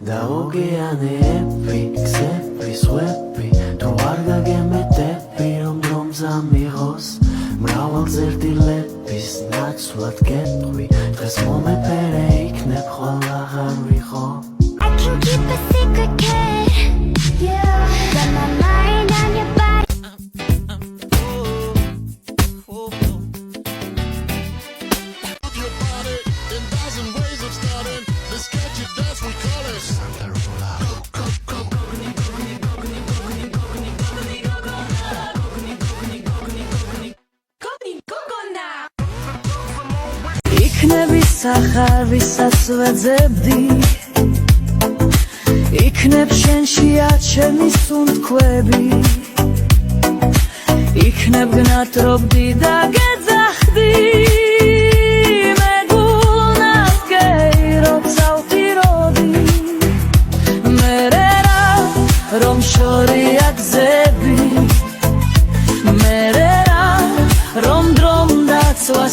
და ოკეანეები, გზები, ზღვები თუ არ გაგემეტები რომ დრომზე მიღოს მრავალძერდილების ნაცვლად გეტყვი დღეს მომეფერე იქნებ ხოლ აღარ ვიყო I can keep a secret kid Yeah Got my mind on your body Your body in thousand ways of starting this catchy dance we call it Santa Rola იქნები სახარ ვისაც ვეძებდი იქნებ შენში ჩემი სუნთქვები იქნებ გნატრობდი და გეძახდი მეგულნავკეი როცა ვტიროდი მერე რა რომ შორია გზები მერე რა რომ დრომ დაცვა